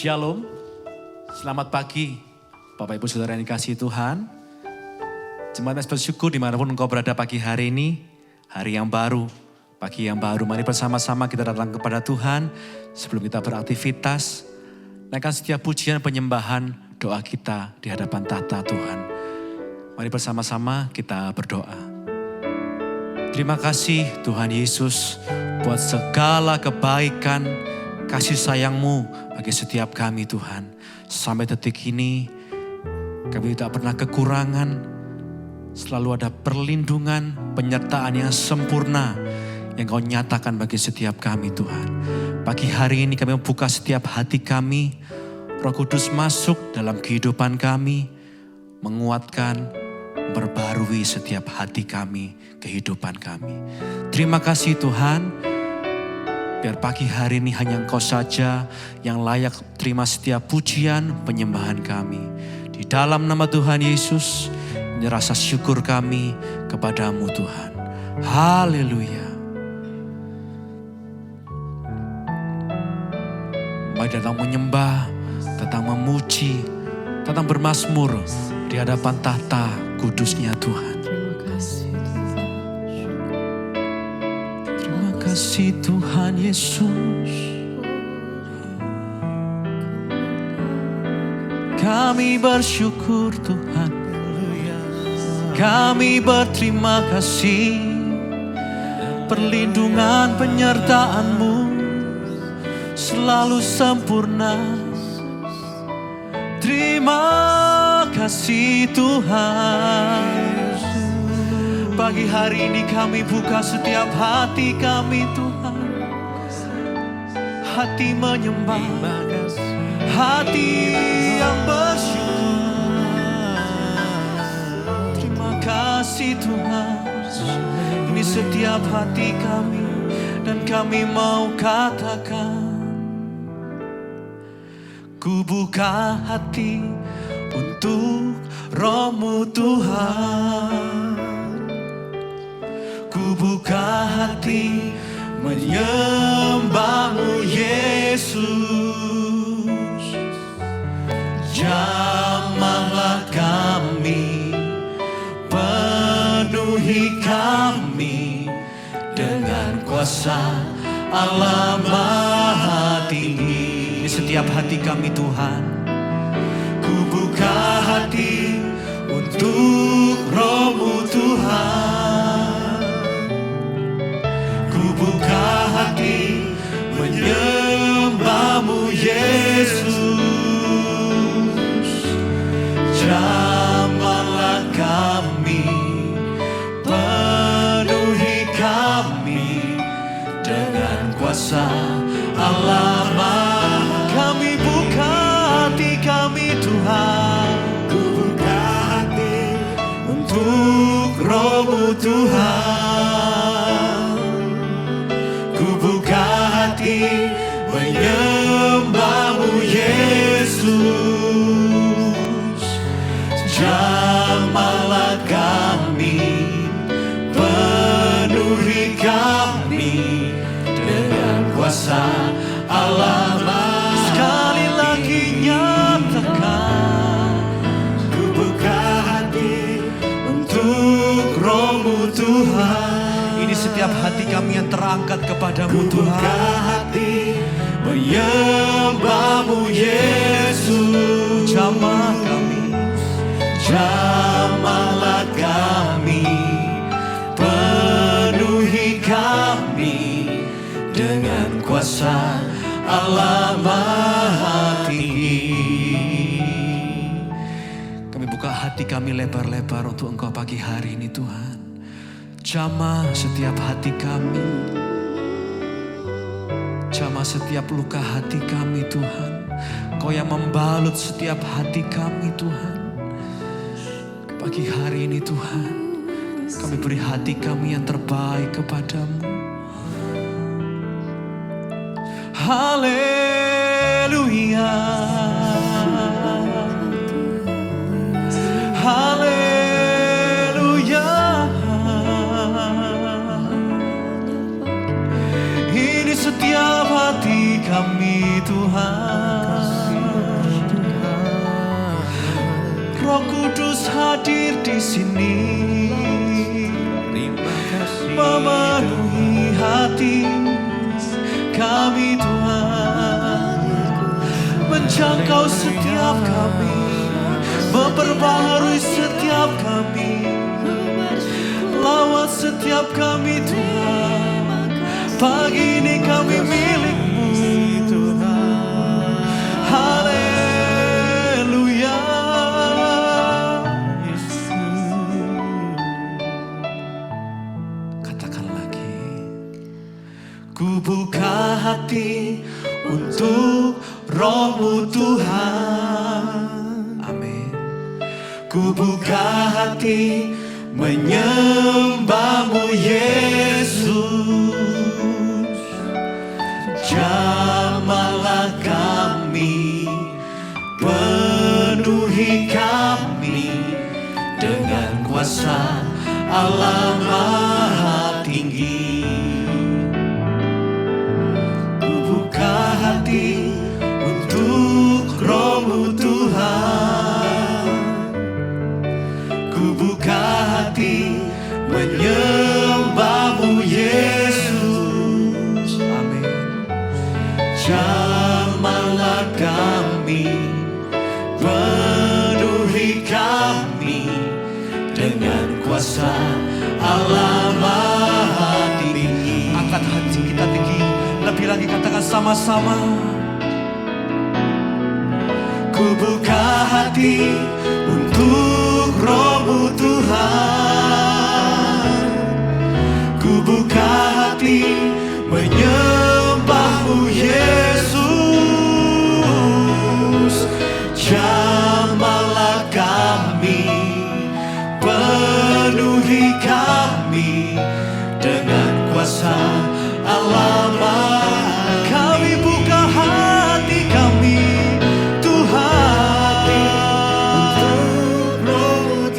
Shalom, selamat pagi Bapak Ibu Saudara yang dikasihi Tuhan. Jemaat bersyukur dimanapun engkau berada pagi hari ini, hari yang baru, pagi yang baru. Mari bersama-sama kita datang kepada Tuhan sebelum kita beraktivitas. Naikkan setiap pujian penyembahan doa kita di hadapan tahta Tuhan. Mari bersama-sama kita berdoa. Terima kasih Tuhan Yesus buat segala kebaikan, kasih sayang-Mu bagi setiap kami Tuhan. Sampai detik ini kami tidak pernah kekurangan. Selalu ada perlindungan, penyertaan yang sempurna yang Kau nyatakan bagi setiap kami Tuhan. Pagi hari ini kami membuka setiap hati kami. Roh Kudus masuk dalam kehidupan kami. Menguatkan, memperbarui setiap hati kami, kehidupan kami. Terima kasih Tuhan. Biar pagi hari ini hanya Engkau saja yang layak terima setiap pujian penyembahan kami. Di dalam nama Tuhan Yesus, ini rasa syukur kami kepadamu Tuhan. Haleluya. Mari datang menyembah, datang memuji, datang bermazmur di hadapan tahta kudusnya Tuhan. Terima kasih Tuhan Yesus. Kami bersyukur Tuhan. Kami berterima kasih. Perlindungan penyertaan-Mu selalu sempurna. Terima kasih Tuhan. Pagi hari ini kami buka setiap hati kami Tuhan. Hati menyembah, hati yang bersyukur. Terima kasih Tuhan. Ini setiap hati kami dan kami mau katakan, ku buka hati untuk Roh-Mu Tuhan. Ku buka hati menyembah-Mu Yesus. Jamahlah kami, penuhi kami dengan kuasa Allah Maha Tinggi. Di setiap hati kami Tuhan. Ku buka hati untuk Roh-Mu Tuhan. Ku buka hati menyembah-Mu Yesus. Jamahlah kami, penuhi kami dengan kuasa Allah Maha. Kami buka hati kami Tuhan. Ku buka hati untuk Roh-Mu Tuhan. Ku buka hati menyembah-Mu Yesus. Jamahlah kami, penuhi kami dengan kuasa Allah Maha. Sekali lagi nyatakan, ku buka hati untuk Roh-Mu Tuhan. Ini setiap hati kami yang terangkat kepadamu Tuhan. Ku buka hati menyembah-Mu Yesus. Jamah kami, jamahlah kami, penuhi kami dengan kuasa Allah Maha Tinggi. Kami buka hati kami lebar-lebar untuk Engkau pagi hari ini Tuhan. Jamah setiap hati kami. Jamah setiap luka hati kami Tuhan. Kau yang membalut setiap hati kami Tuhan. Pagi hari ini Tuhan, kami beri hati kami yang terbaik kepadamu. Haleluya. Haleluya. Ini setiap hati kami Tuhan. Roh Kudus hadir di sini. Terima kasih Memenuhi hati kami Tuhan, menjangkau setiap kami, memperbaharui setiap kami, lawat setiap kami Tuhan. Pagi ini kami milik-Mu Tuhan. Haleluya. Katakan lagi. Ku buka hati untuk Roh-Mu Tuhan. Amin. Ku buka hati menyembah-Mu Yesus. Jamahlah kami, penuhi kami dengan kuasa Allah Maha Tinggi. Ku buka hati untuk Roh-Mu Tuhan. Ku buka hati menyembah-Mu Yesus. Amin. Jamahlah kami, penuhi kami dengan kuasa Allah Maha Tinggi. Angkat hati kita tinggi, lebih lagi katakan sama-sama. Ku buka hati untuk Roh-Mu Tuhan. Ku buka hati menyembah-Mu Yesus. Jamahlah kami, penuhi kami dengan kuasa Allah Maha. Kami buka hati kami Tuhan,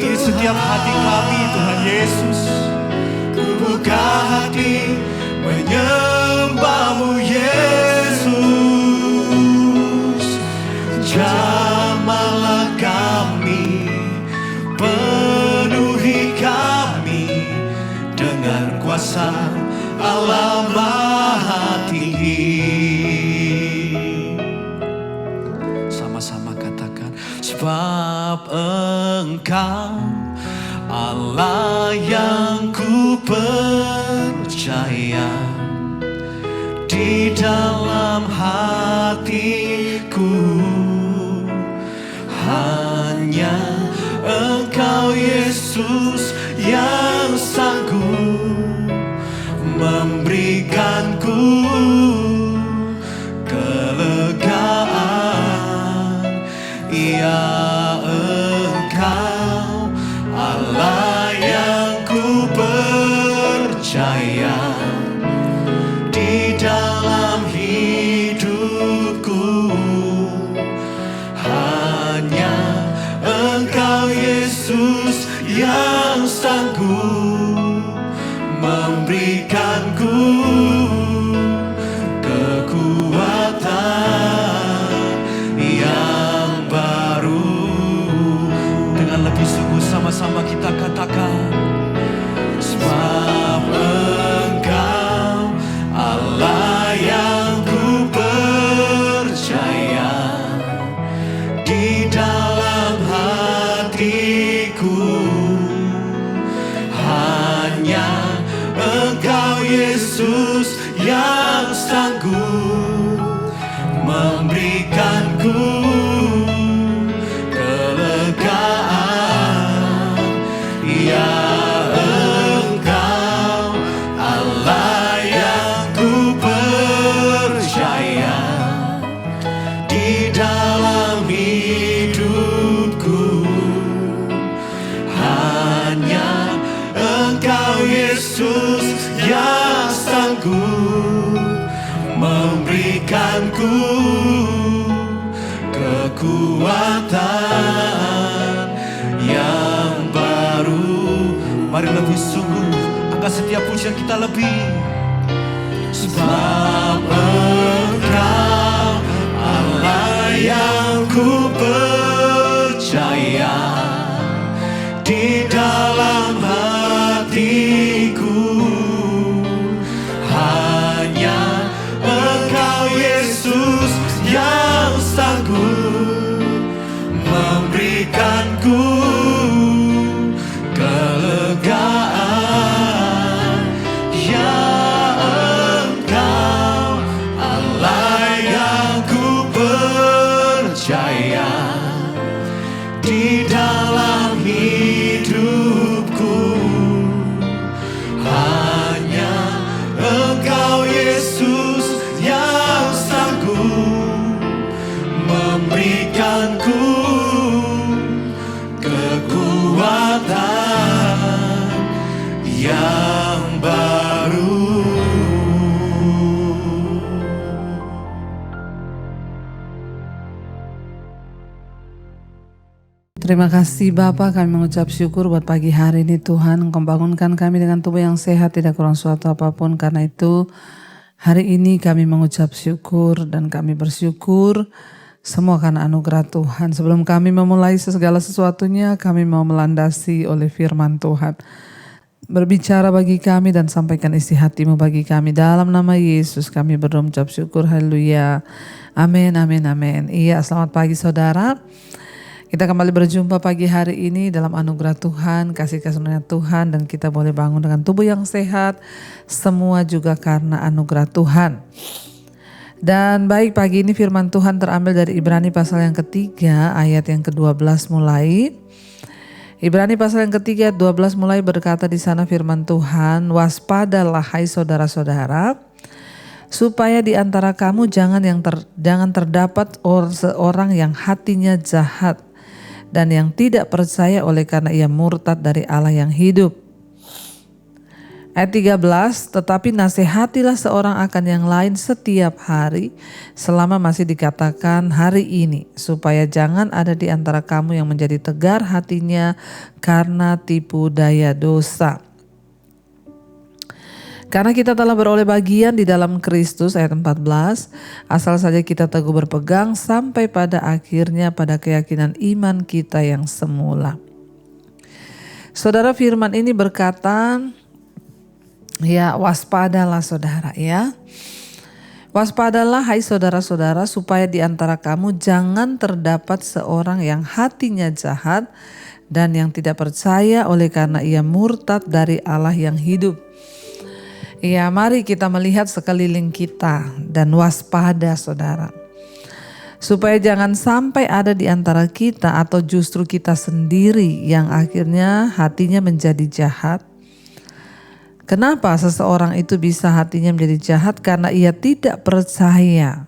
di setiap hati kami Tuhan Yesus. Ku buka hati menyembah-Mu Yesus. Jamahlah kami, penuhi kami dengan kuasa Allah Maha Tinggi. Sama-sama katakan, sebab Engkau Allah yang ku percaya, di dalam hatiku hanya Engkau Yesus yang sanggup memberikanku kelegaan. Ya Engkau Allah yang ku percaya, di dalam hidupku hanya Engkau Yesus yang sanggup memberikanku kekuatan yang baru. Dengan lebih sungguh sama-sama kita katakan, sebab Engkau Allah yang ku percaya, di dalam hatiku hanya Engkau Yesus yang sanggup memberikanku kelegaan. Ya Engkau Allah yang ku percaya, di dalam hidupku hanya Engkau Yesus yang sanggup memberikanku kekuatan yang baru. Mari lebih sungguh angkat setiap pujian kita lebih. Sebab Engkau Allah yang ku percaya, Terima kasih Bapa, kami mengucap syukur buat pagi hari ini Tuhan. Engkau bangunkan kami dengan tubuh yang sehat, tidak kurang suatu apapun. Karena itu hari ini kami mengucap syukur dan kami bersyukur semua karena anugerah Tuhan. Sebelum kami memulai segala sesuatunya, kami mau melandasi oleh firman Tuhan. Berbicara bagi kami dan sampaikan isi hatimu bagi kami. Dalam nama Yesus kami berdoa mengucap syukur. Haleluya. Amin, amin, amin. Iya, selamat pagi saudara. Kita kembali berjumpa pagi hari ini dalam anugerah Tuhan, kasih karunia Tuhan, dan kita boleh bangun dengan tubuh yang sehat. Semua juga karena anugerah Tuhan. Dan baik, pagi ini firman Tuhan terambil dari Ibrani pasal yang ketiga ayat yang ke-12 mulai. Ibrani pasal yang ketiga ayat 12 mulai berkata di sana firman Tuhan, waspadalah hai saudara-saudara, supaya di antara kamu jangan terdapat seorang yang hatinya jahat dan yang tidak percaya oleh karena ia murtad dari Allah yang hidup. Ayat 13, tetapi nasihatilah seorang akan yang lain setiap hari selama masih dikatakan hari ini, supaya jangan ada di antara kamu yang menjadi tegar hatinya karena tipu daya dosa. Karena kita telah beroleh bagian di dalam Kristus, ayat 14, asal saja kita teguh berpegang sampai pada akhirnya pada keyakinan iman kita yang semula. Saudara, firman ini berkata, ya waspadalah saudara ya. Waspadalah hai saudara-saudara, supaya di antara kamu jangan terdapat seorang yang hatinya jahat dan yang tidak percaya oleh karena ia murtad dari Allah yang hidup. Ya, mari kita melihat sekeliling kita dan waspada saudara. Supaya jangan sampai ada di antara kita atau justru kita sendiri yang akhirnya hatinya menjadi jahat. Kenapa seseorang itu bisa hatinya menjadi jahat? Karena ia tidak percaya.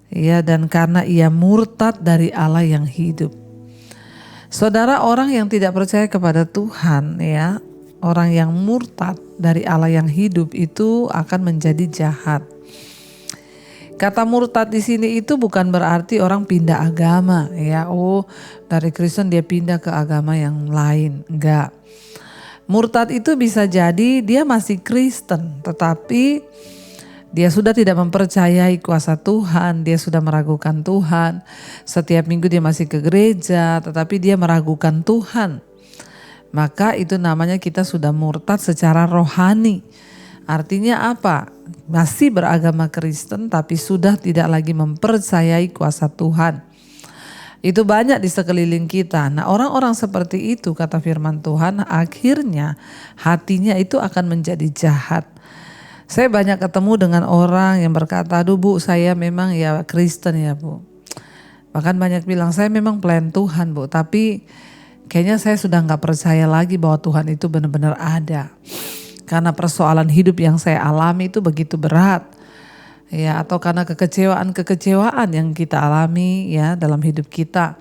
Ya, dan karena ia murtad dari Allah yang hidup. Saudara, orang yang tidak percaya kepada Tuhan ya, orang yang murtad dari Allah yang hidup itu akan menjadi jahat. Kata murtad di sini itu bukan berarti orang pindah agama ya. Oh, dari Kristen dia pindah ke agama yang lain. Enggak. Murtad itu bisa jadi dia masih Kristen, tetapi dia sudah tidak mempercayai kuasa Tuhan, dia sudah meragukan Tuhan. Setiap minggu dia masih ke gereja, tetapi dia meragukan Tuhan. Maka itu namanya kita sudah murtad secara rohani. Artinya apa? Masih beragama Kristen tapi sudah tidak lagi mempercayai kuasa Tuhan. Itu banyak di sekeliling kita. Nah, orang-orang seperti itu kata firman Tuhan akhirnya hatinya itu akan menjadi jahat. Saya banyak ketemu dengan orang yang berkata, aduh Bu, saya memang ya Kristen ya Bu. Bahkan banyak bilang saya memang pelayan Tuhan Bu, tapi kayaknya saya sudah gak percaya lagi bahwa Tuhan itu benar-benar ada. Karena persoalan hidup yang saya alami itu begitu berat. Ya, atau karena kekecewaan yang kita alami ya dalam hidup kita.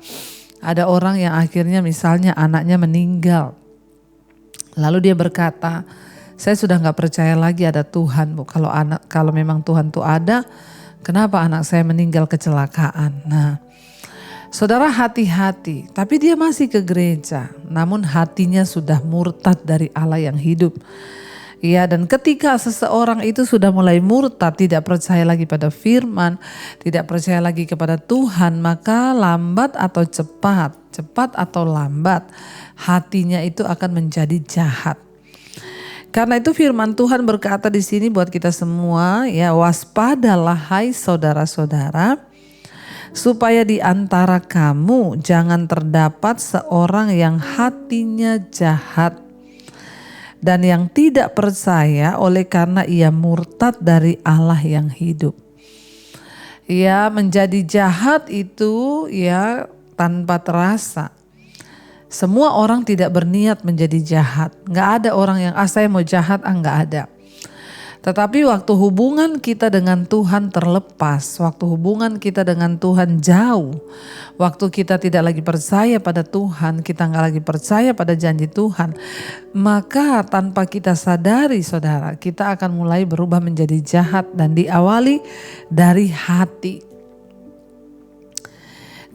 Ada orang yang akhirnya misalnya anaknya meninggal. Lalu dia berkata, saya sudah gak percaya lagi ada Tuhan Bu. Kalau memang Tuhan itu ada, kenapa anak saya meninggal kecelakaan? Nah, saudara, hati-hati, tapi dia masih ke gereja, namun hatinya sudah murtad dari Allah yang hidup. Ya, dan ketika seseorang itu sudah mulai murtad, tidak percaya lagi pada firman, tidak percaya lagi kepada Tuhan, maka lambat atau cepat atau lambat, hatinya itu akan menjadi jahat. Karena itu firman Tuhan berkata di sini buat kita semua, ya waspadalah hai saudara-saudara, supaya di antara kamu jangan terdapat seorang yang hatinya jahat dan yang tidak percaya oleh karena ia murtad dari Allah yang hidup. Ya, menjadi jahat itu ya tanpa terasa. Semua orang tidak berniat menjadi jahat. Gak ada orang yang saya mau jahat, gak ada. Tetapi waktu hubungan kita dengan Tuhan terlepas, waktu hubungan kita dengan Tuhan jauh, waktu kita tidak lagi percaya pada Tuhan, kita gak lagi percaya pada janji Tuhan, maka tanpa kita sadari saudara, kita akan mulai berubah menjadi jahat dan diawali dari hati.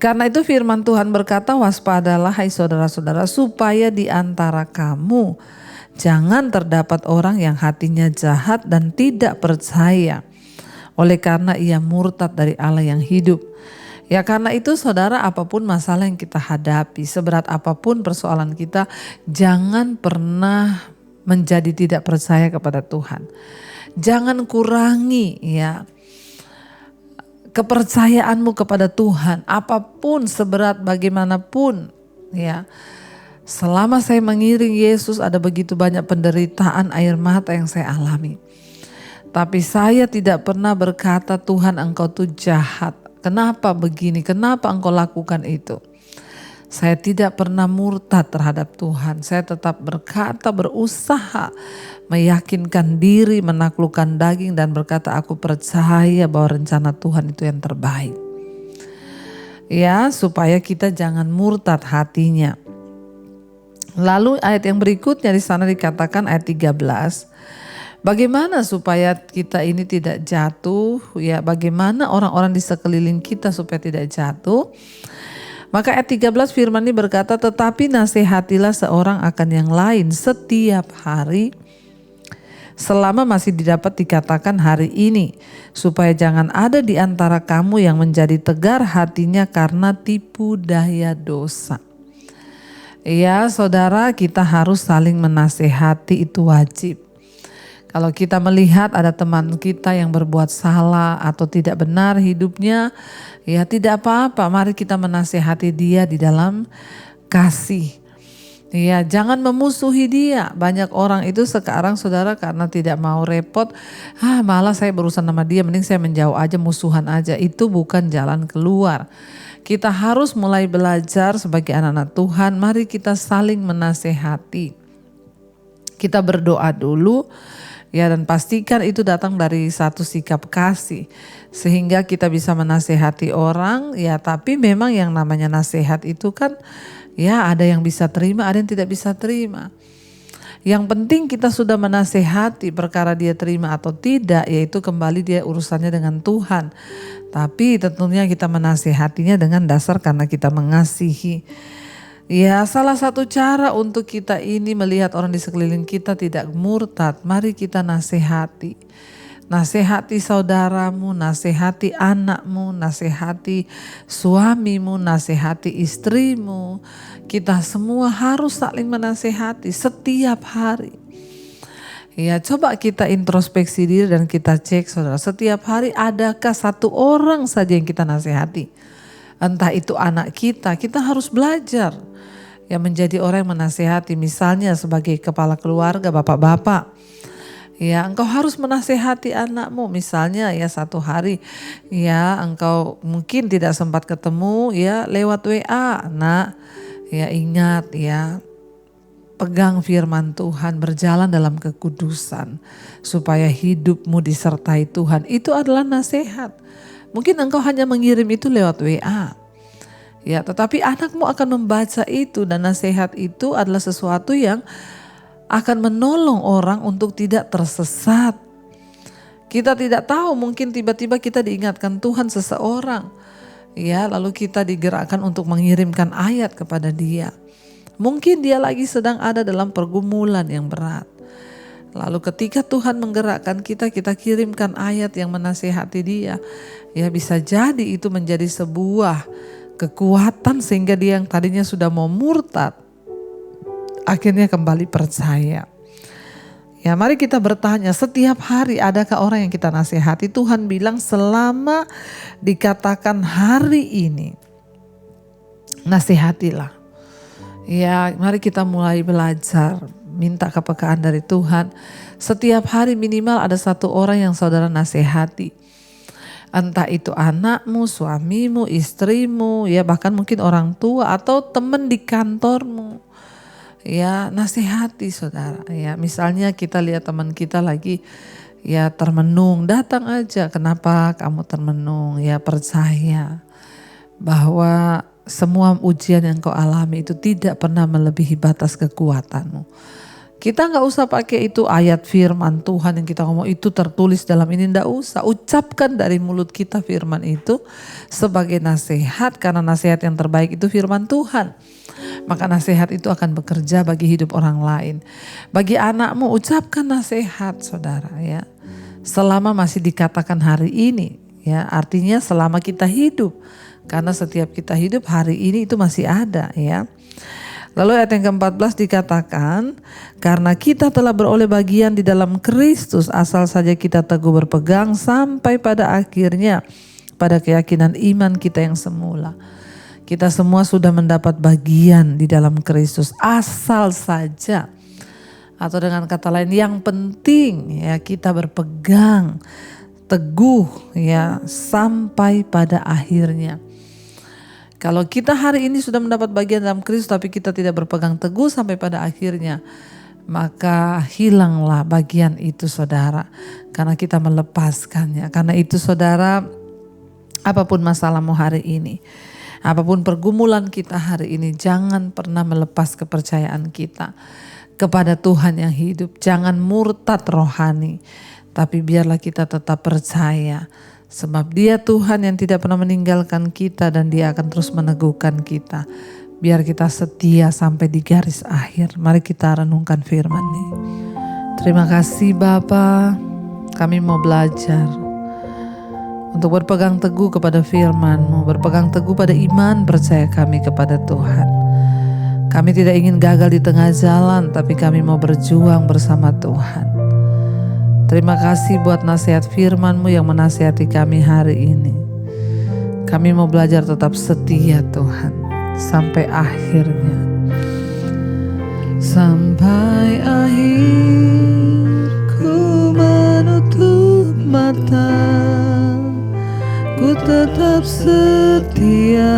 Karena itu firman Tuhan berkata, waspadalah hai saudara-saudara, supaya di antara kamu jangan terdapat orang yang hatinya jahat dan tidak percaya, oleh karena ia murtad dari Allah yang hidup. Ya karena itu saudara, apapun masalah yang kita hadapi, seberat apapun persoalan kita, jangan pernah menjadi tidak percaya kepada Tuhan. Jangan kurangi ya kepercayaanmu kepada Tuhan, apapun seberat bagaimanapun ya. Selama saya mengiring Yesus ada begitu banyak penderitaan, air mata yang saya alami. Tapi saya tidak pernah berkata, Tuhan engkau tuh jahat, kenapa begini, kenapa engkau lakukan itu. Saya tidak pernah murtad terhadap Tuhan, saya tetap berkata, berusaha meyakinkan diri, menaklukkan daging dan berkata aku percaya bahwa rencana Tuhan itu yang terbaik. Ya, supaya kita jangan murtad hatinya. Lalu ayat yang berikutnya di sana dikatakan ayat 13. Bagaimana supaya kita ini tidak jatuh? Ya, bagaimana orang-orang di sekeliling kita supaya tidak jatuh? Maka ayat 13 firman ini berkata, tetapi nasihatilah seorang akan yang lain setiap hari selama masih didapat dikatakan hari ini, supaya jangan ada di antara kamu yang menjadi tegar hatinya karena tipu daya dosa. Ya saudara, kita harus saling menasehati, itu wajib. Kalau kita melihat ada teman kita yang berbuat salah atau tidak benar hidupnya, ya tidak apa-apa, mari kita menasehati dia di dalam kasih. Ya, jangan memusuhi dia. Banyak orang itu sekarang saudara karena tidak mau repot, malah saya berurusan sama dia, mending saya menjauh aja, musuhan aja. Itu bukan jalan keluar. Kita harus mulai belajar sebagai anak-anak Tuhan, mari kita saling menasehati. Kita berdoa dulu. Ya, dan pastikan itu datang dari satu sikap kasih sehingga kita bisa menasehati orang. Ya, tapi memang yang namanya nasihat itu kan ya ada yang bisa terima, ada yang tidak bisa terima. Yang penting kita sudah menasehati, perkara dia terima atau tidak, yaitu kembali dia urusannya dengan Tuhan. Tapi tentunya kita menasehatinya dengan dasar karena kita mengasihi. Ya, salah satu cara untuk kita ini melihat orang di sekeliling kita tidak murtad, mari kita nasihati. Nasihati saudaramu, nasihati anakmu, nasihati suamimu, nasihati istrimu. Kita semua harus saling menasihati setiap hari. Ya, coba kita introspeksi diri dan kita cek saudara, setiap hari adakah satu orang saja yang kita nasihati? Entah itu anak kita harus belajar ya menjadi orang yang menasehati. Misalnya sebagai kepala keluarga, bapak-bapak, ya engkau harus menasehati anakmu. Misalnya ya satu hari ya engkau mungkin tidak sempat ketemu ya lewat WA. Nah ya ingat ya, pegang firman Tuhan, berjalan dalam kekudusan supaya hidupmu disertai Tuhan. Itu adalah nasihat. Mungkin engkau hanya mengirim itu lewat WA. Ya, tetapi anakmu akan membaca itu dan nasihat itu adalah sesuatu yang akan menolong orang untuk tidak tersesat. Kita tidak tahu, mungkin tiba-tiba kita diingatkan Tuhan seseorang. Ya, lalu kita digerakkan untuk mengirimkan ayat kepada dia. Mungkin dia lagi sedang ada dalam pergumulan yang berat. Lalu ketika Tuhan menggerakkan kita kirimkan ayat yang menasihati dia. Ya, bisa jadi itu menjadi sebuah kekuatan sehingga dia yang tadinya sudah mau murtad akhirnya kembali percaya. Ya, mari kita bertanya, setiap hari adakah orang yang kita nasihati? Tuhan bilang selama dikatakan hari ini, nasihatilah. Ya, mari kita mulai belajar, minta kepekaan dari Tuhan. Setiap hari minimal ada satu orang yang saudara nasihati. Entah itu anakmu, suamimu, istrimu, ya bahkan mungkin orang tua atau teman di kantormu. Ya, nasihati saudara. Ya, misalnya kita lihat teman kita lagi ya termenung, datang aja. Kenapa kamu termenung? Ya, percaya bahwa semua ujian yang kau alami itu tidak pernah melebihi batas kekuatanmu. Kita nggak usah pakai itu ayat firman Tuhan yang kita ngomong itu tertulis dalam ini, nggak usah. Ucapkan dari mulut kita firman itu sebagai nasihat, karena nasihat yang terbaik itu firman Tuhan. Maka nasihat itu akan bekerja bagi hidup orang lain. Bagi anakmu ucapkan nasihat saudara ya. Selama masih dikatakan hari ini ya, artinya selama kita hidup. Karena setiap kita hidup hari ini itu masih ada ya. Lalu ayat yang ke-14 dikatakan, karena kita telah beroleh bagian di dalam Kristus, asal saja kita teguh berpegang sampai pada akhirnya, pada keyakinan iman kita yang semula. Kita semua sudah mendapat bagian di dalam Kristus, asal saja. Atau dengan kata lain, yang penting ya kita berpegang teguh ya sampai pada akhirnya. Kalau kita hari ini sudah mendapat bagian dalam Kristus tapi kita tidak berpegang teguh sampai pada akhirnya, maka hilanglah bagian itu saudara. Karena kita melepaskannya. Karena itu saudara, apapun masalahmu hari ini, apapun pergumulan kita hari ini, jangan pernah melepas kepercayaan kita kepada Tuhan yang hidup. Jangan murtad rohani, tapi biarlah kita tetap percaya. Sebab Dia Tuhan yang tidak pernah meninggalkan kita dan Dia akan terus meneguhkan kita. Biar kita setia sampai di garis akhir. Mari kita renungkan firman-Nya. Terima kasih Bapa, kami mau belajar untuk berpegang teguh kepada firman-Mu, berpegang teguh pada iman percaya kami kepada Tuhan. Kami tidak ingin gagal di tengah jalan, tapi kami mau berjuang bersama Tuhan. Terima kasih buat nasihat firman-Mu yang menasihati kami hari ini. Kami mau belajar tetap setia Tuhan sampai akhirnya. Sampai akhir ku menutup mata, ku tetap setia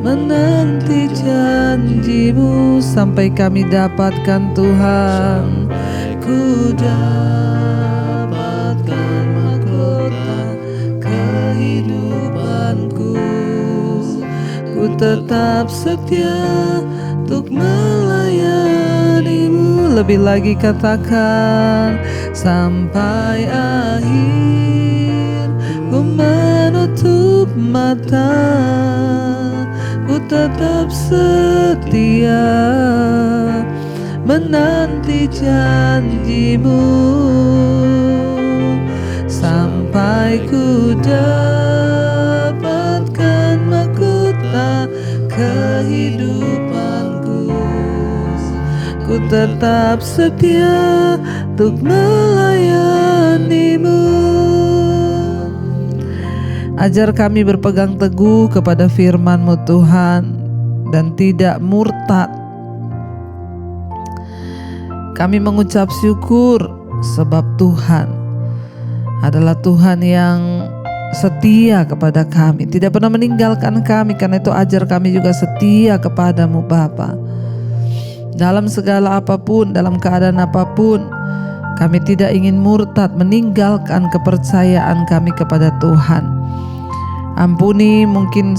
menanti janji-Mu sampai kami dapatkan Tuhan. Ku dapatkan mahkota kehidupanku. Ku tetap setia untuk melayani-Mu. Lebih lagi katakan, sampai akhir ku menutup mata, ku tetap setia menanti janji-Mu sampai ku dapatkan mahkota kehidupanku. Ku tetap setia untuk melayani-Mu. Ajar kami berpegang teguh kepada firman-Mu Tuhan dan tidak murtad. Kami mengucap syukur sebab Tuhan adalah Tuhan yang setia kepada kami, tidak pernah meninggalkan kami. Karena itu ajar kami juga setia kepada-Mu Bapa. Dalam segala apapun, dalam keadaan apapun, kami tidak ingin murtad, meninggalkan kepercayaan kami kepada Tuhan. Ampuni mungkin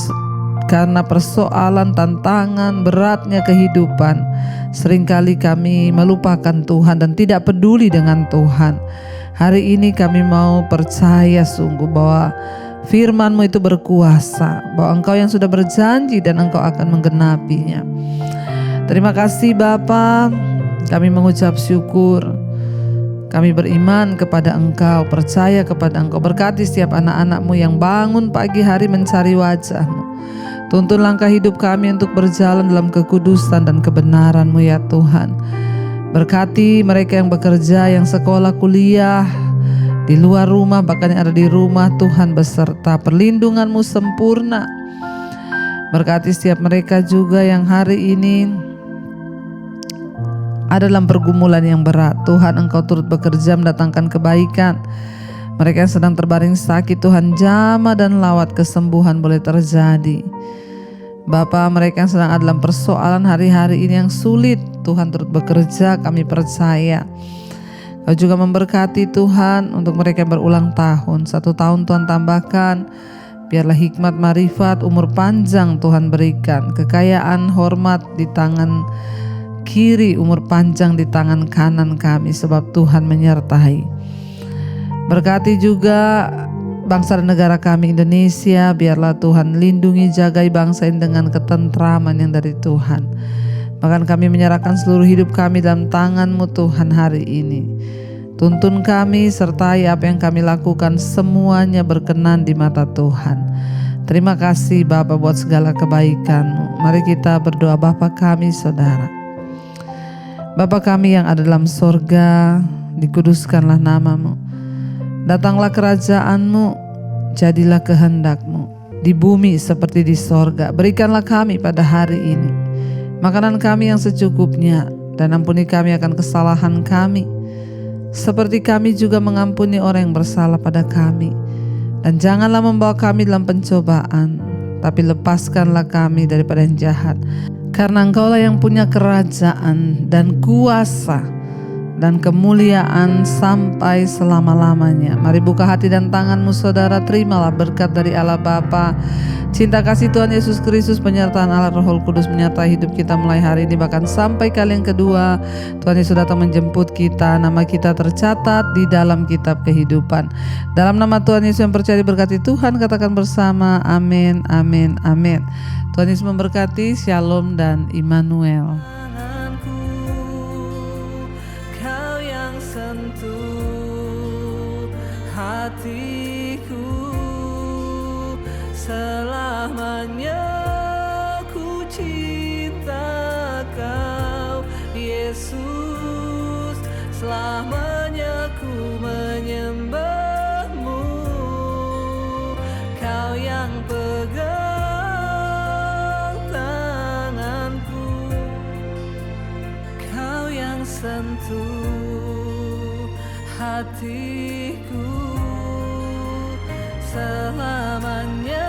karena persoalan, tantangan, beratnya kehidupan, seringkali kami melupakan Tuhan dan tidak peduli dengan Tuhan. Hari ini kami mau percaya sungguh bahwa firman-Mu itu berkuasa, bahwa Engkau yang sudah berjanji dan Engkau akan menggenapinya. Terima kasih Bapa, kami mengucap syukur. Kami beriman kepada Engkau, percaya kepada Engkau. Berkati setiap anak-anak-Mu yang bangun pagi hari mencari wajah-Mu. Tuntun langkah hidup kami untuk berjalan dalam kekudusan dan kebenaran-Mu ya Tuhan. Berkati mereka yang bekerja, yang sekolah, kuliah, di luar rumah, bahkan yang ada di rumah Tuhan beserta perlindungan-Mu sempurna. Berkati setiap mereka juga yang hari ini ada dalam pergumulan yang berat. Tuhan Engkau turut bekerja mendatangkan kebaikan. Mereka yang sedang terbaring sakit, Tuhan jamah dan lawat kesembuhan boleh terjadi. Bapa, mereka yang sedang ada dalam persoalan hari-hari ini yang sulit, Tuhan turut bekerja, kami percaya. Kau juga memberkati Tuhan untuk mereka yang berulang tahun. 1 tahun Tuhan tambahkan, biarlah hikmat, marifat, umur panjang Tuhan berikan. Kekayaan, hormat di tangan kiri, umur panjang di tangan kanan kami, sebab Tuhan menyertai. Berkati juga bangsa dan negara kami Indonesia, biarlah Tuhan lindungi, jagai bangsa ini dengan ketentraman yang dari Tuhan. Bahkan kami menyerahkan seluruh hidup kami dalam tangan-Mu Tuhan hari ini. Tuntun kami, sertai apa yang kami lakukan, semuanya berkenan di mata Tuhan. Terima kasih Bapa buat segala kebaikan-Mu. Mari kita berdoa. Bapa kami saudara, Bapa kami yang ada dalam sorga, dikuduskanlah nama-Mu. Datanglah kerajaan-Mu, jadilah kehendak-Mu di bumi seperti di sorga. Berikanlah kami pada hari ini makanan kami yang secukupnya, dan ampuni kami akan kesalahan kami, seperti kami juga mengampuni orang yang bersalah pada kami. Dan janganlah membawa kami dalam pencobaan, tapi lepaskanlah kami daripada yang jahat. Karena Engkaulah yang punya kerajaan dan kuasa dan kemuliaan sampai selama-lamanya. Mari buka hati dan tangan-Mu saudara, terimalah berkat dari Allah Bapa, cinta kasih Tuhan Yesus Kristus, penyertaan Allah Roh Kudus menyertai hidup kita mulai hari ini bahkan sampai kali yang kedua. Tuhan Yesus datang menjemput kita, nama kita tercatat di dalam kitab kehidupan. Dalam nama Tuhan Yesus yang percaya diberkati Tuhan, katakan bersama amin, amin, amin. Tuhan Yesus memberkati. Shalom dan Immanuel. Hatiku selamanya ku cinta Kau Yesus, selamanya ku menyembah-Mu. Kau yang pegang tanganku, Kau yang sentuh hatiku selamanya.